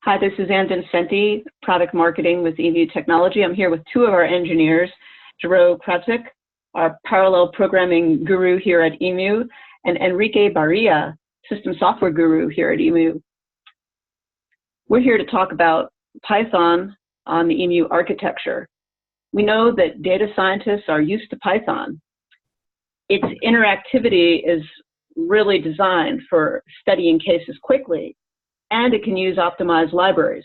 Hi, this is Ann Vincenti, Product Marketing with EMU Technology. I'm here with two of our engineers, Jero Kravczyk, our parallel programming guru here at EMU, and Enrique Barria, System Software Guru here at EMU. We're here to talk about Python on the EMU architecture. We know that data scientists are used to Python. Its interactivity is really designed for studying cases quickly, and it can use optimized libraries.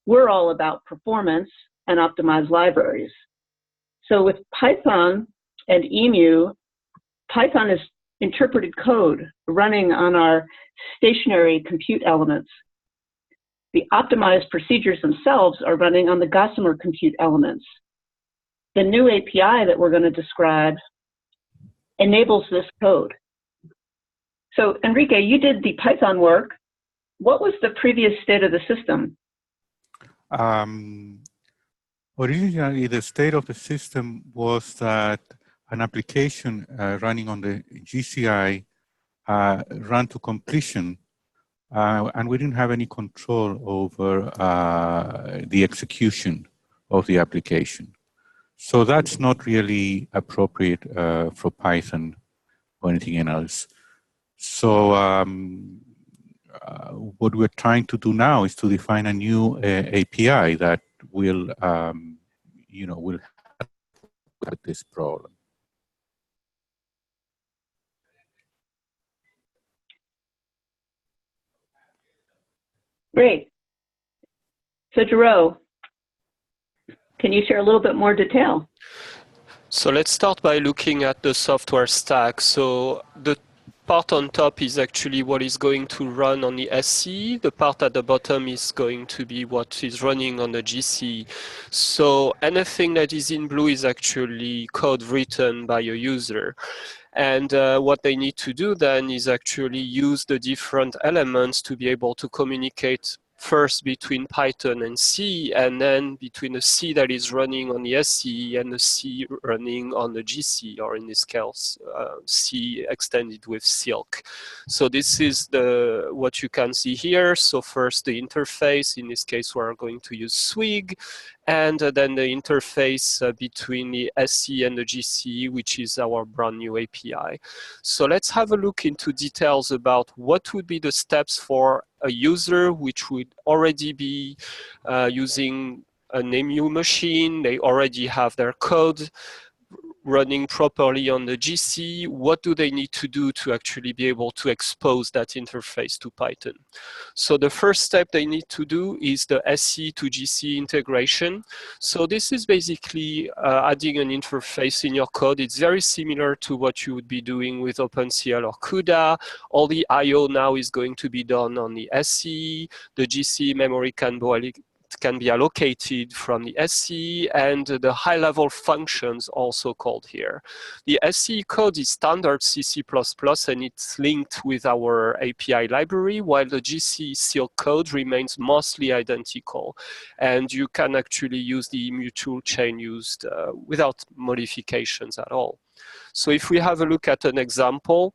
We're all about performance and optimized libraries. So with Python and EMU, Python is interpreted code running on our stationary compute elements. The optimized procedures themselves are running on the Gossamer Compute Elements. The new API that we're going to describe enables this code. So Enrique, you did the Python work. What was the previous state of the system? Originally, the state of the system was that an application running on the GCI ran to completion, and we didn't have any control over the execution of the application. So that's not really appropriate for Python or anything else. So what we're trying to do now is to define a new API that will, will help with this problem. Great. So Jero, can you share a little bit more detail? So let's start by looking at the software stack. So the part on top is actually what is going to run on the SC. The part at the bottom is going to be what is running on the GC. So anything that is in blue is actually code written by a user. And what they need to do then is actually use the different elements to be able to communicate first between Python and C, and then between the C that is running on the SC and the C running on the GC, or in this case, C extended with Silk. So this is what you can see here. So first the interface, in this case we're going to use Swig, and then the interface between the SC and the GC, which is our brand new API. So let's have a look into details about what would be the steps for a user which would already be using an EMU machine. They already have their code running properly on the GC. What do they need to do to actually be able to expose that interface to Python? So the first step they need to do is the SC to GC integration. So this is basically adding an interface in your code. It's very similar to what you would be doing with OpenCL or CUDA. All the I/O now is going to be done on the SC. The GC memory can be allocated from the SC, and the high-level functions also called here. The SC code is standard CC++, and it's linked with our API library, while the GC Silk code remains mostly identical. And you can actually use the EMU toolchain used without modifications at all. So if we have a look at an example,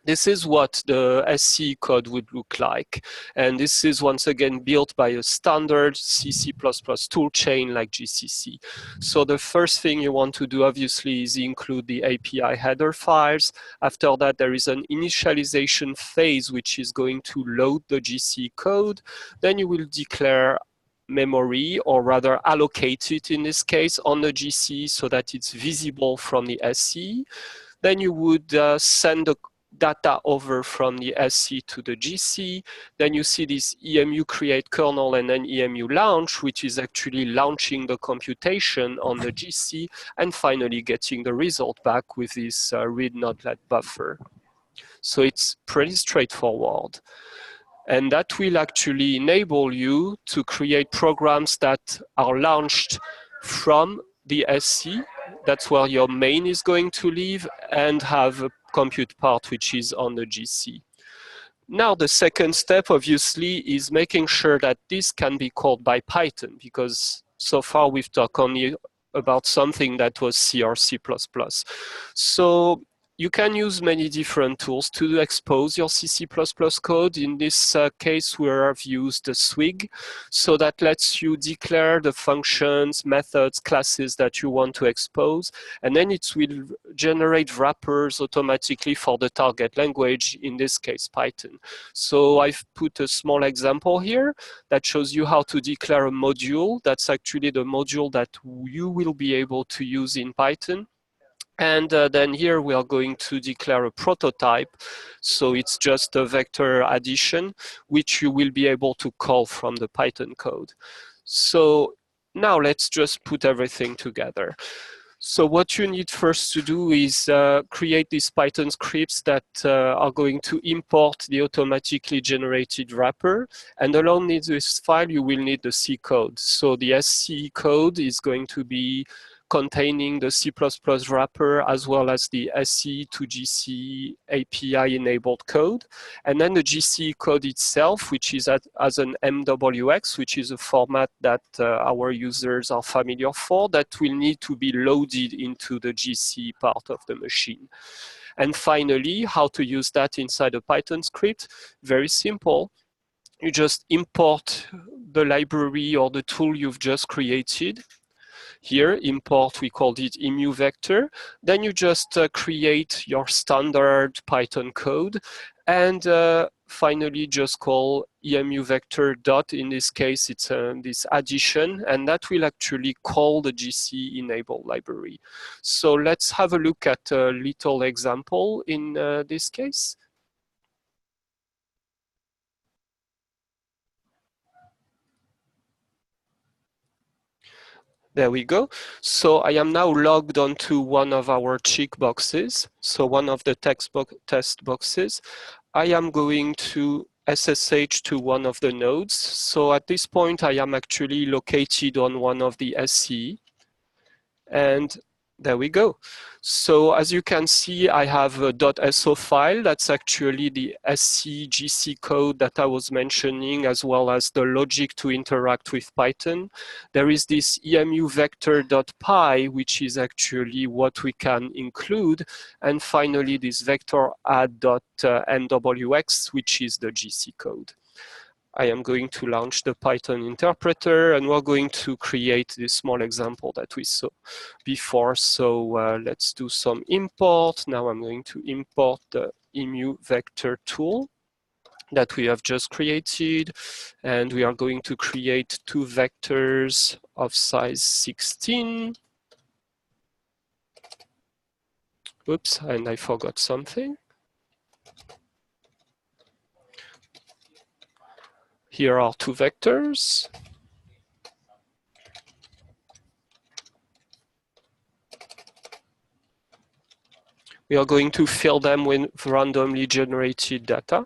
this is what the SC code would look like. And this is once again built by a standard CC++ toolchain like GCC. So the first thing you want to do obviously is include the API header files. After that, there is an initialization phase which is going to load the GC code. Then you will declare memory, or rather allocate it in this case, on the GC so that it's visible from the SC. Then you would send the data over from the SC to the GC. Then you see this EMU create kernel and then EMU launch, which is actually launching the computation on the GC, and finally getting the result back with this read not let buffer. So it's pretty straightforward. And that will actually enable you to create programs that are launched from the SC. That's where your main is going to live, and have a compute part which is on the GC. Now the second step obviously is making sure that this can be called by Python, because so far we've talked only about something that was C or C++. So you can use many different tools to expose your C++ code. In this case, we have used the Swig, so that lets you declare the functions, methods, classes that you want to expose, and then it will generate wrappers automatically for the target language, in this case, Python. So I've put a small example here that shows you how to declare a module. That's actually the module that you will be able to use in Python. And then here we are going to declare a prototype. So it's just a vector addition, which you will be able to call from the Python code. So now let's just put everything together. So what you need first to do is create these Python scripts that are going to import the automatically generated wrapper. And along with this file, you will need the C code. So the SC code is going to be containing the C++ wrapper as well as the SC to GC API enabled code. And then the GC code itself, which is as an MWX, which is a format that our users are familiar for, that will need to be loaded into the GC part of the machine. And finally, how to use that inside a Python script? Very simple. You just import the library or the tool you've just created. Here, import, we called it emu vector. Then you just create your standard Python code, and finally just call emu vector dot. In this case, it's this addition, and that will actually call the GC enable library. So let's have a look at a little example in this case. There we go. So I am now logged onto one of our checkboxes. So one of the test boxes. I am going to SSH to one of the nodes. So at this point, I am actually located on one of the SC. And there we go. So as you can see, I have a .so file. That's actually the SCGC code that I was mentioning, as well as the logic to interact with Python. There is this emu vector.py, which is actually what we can include. And finally, this vector add.mwx, which is the GC code. I am going to launch the Python interpreter, and we're going to create this small example that we saw before. So let's do some import. Now I'm going to import the emu vector tool that we have just created. And we are going to create two vectors of size 16. Oops, and I forgot something. Here are two vectors. We are going to fill them with randomly generated data.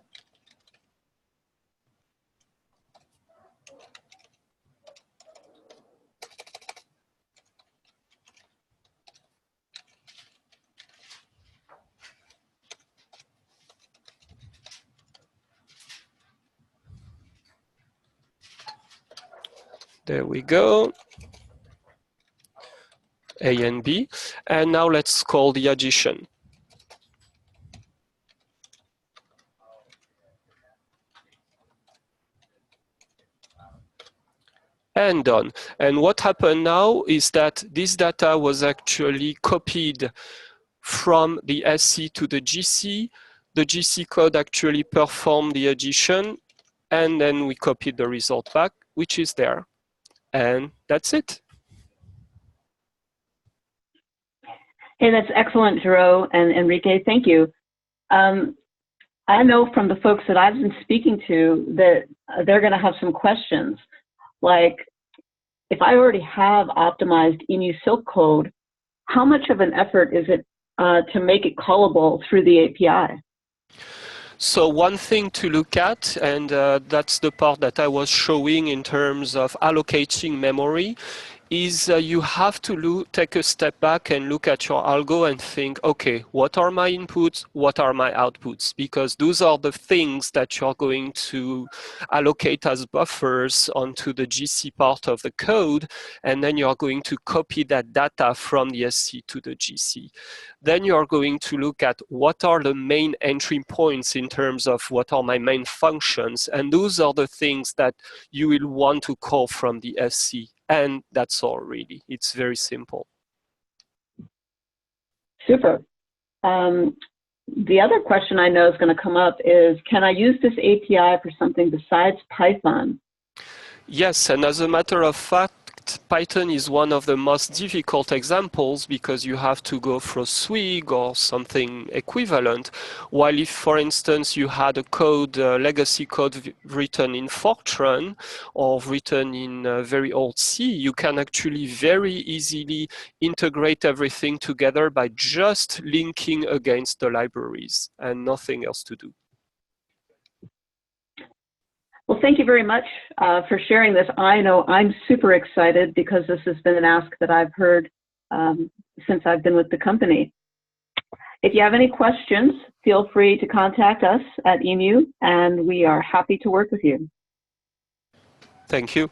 There we go. A and B. And now let's call the addition. And done. And what happened now is that this data was actually copied from the SC to the GC. The GC code actually performed the addition, and then we copied the result back, which is there. And that's it. Hey, that's excellent, Jero and Enrique. Thank you. I know from the folks that I've been speaking to that they're going to have some questions. Like, if I already have optimized emu silk code, how much of an effort is it to make it callable through the API? So one thing to look at, and that's the part that I was showing in terms of allocating memory, is you have to take a step back and look at your algo and think, okay, what are my inputs, what are my outputs? Because those are the things that you're going to allocate as buffers onto the GC part of the code, and then you're going to copy that data from the SC to the GC. Then you're going to look at what are the main entry points in terms of what are my main functions, and those are the things that you will want to call from the SC. And that's all, really. It's very simple. Super. The other question I know is going to come up is, can I use this API for something besides Python? Yes, and as a matter of fact, Python is one of the most difficult examples because you have to go through Swig or something equivalent. While if, for instance, you had a code, legacy code written in Fortran or written in very old C, you can actually very easily integrate everything together by just linking against the libraries and nothing else to do. Well, thank you very much for sharing this. I know I'm super excited because this has been an ask that I've heard since I've been with the company. If you have any questions, feel free to contact us at EMU, and we are happy to work with you. Thank you.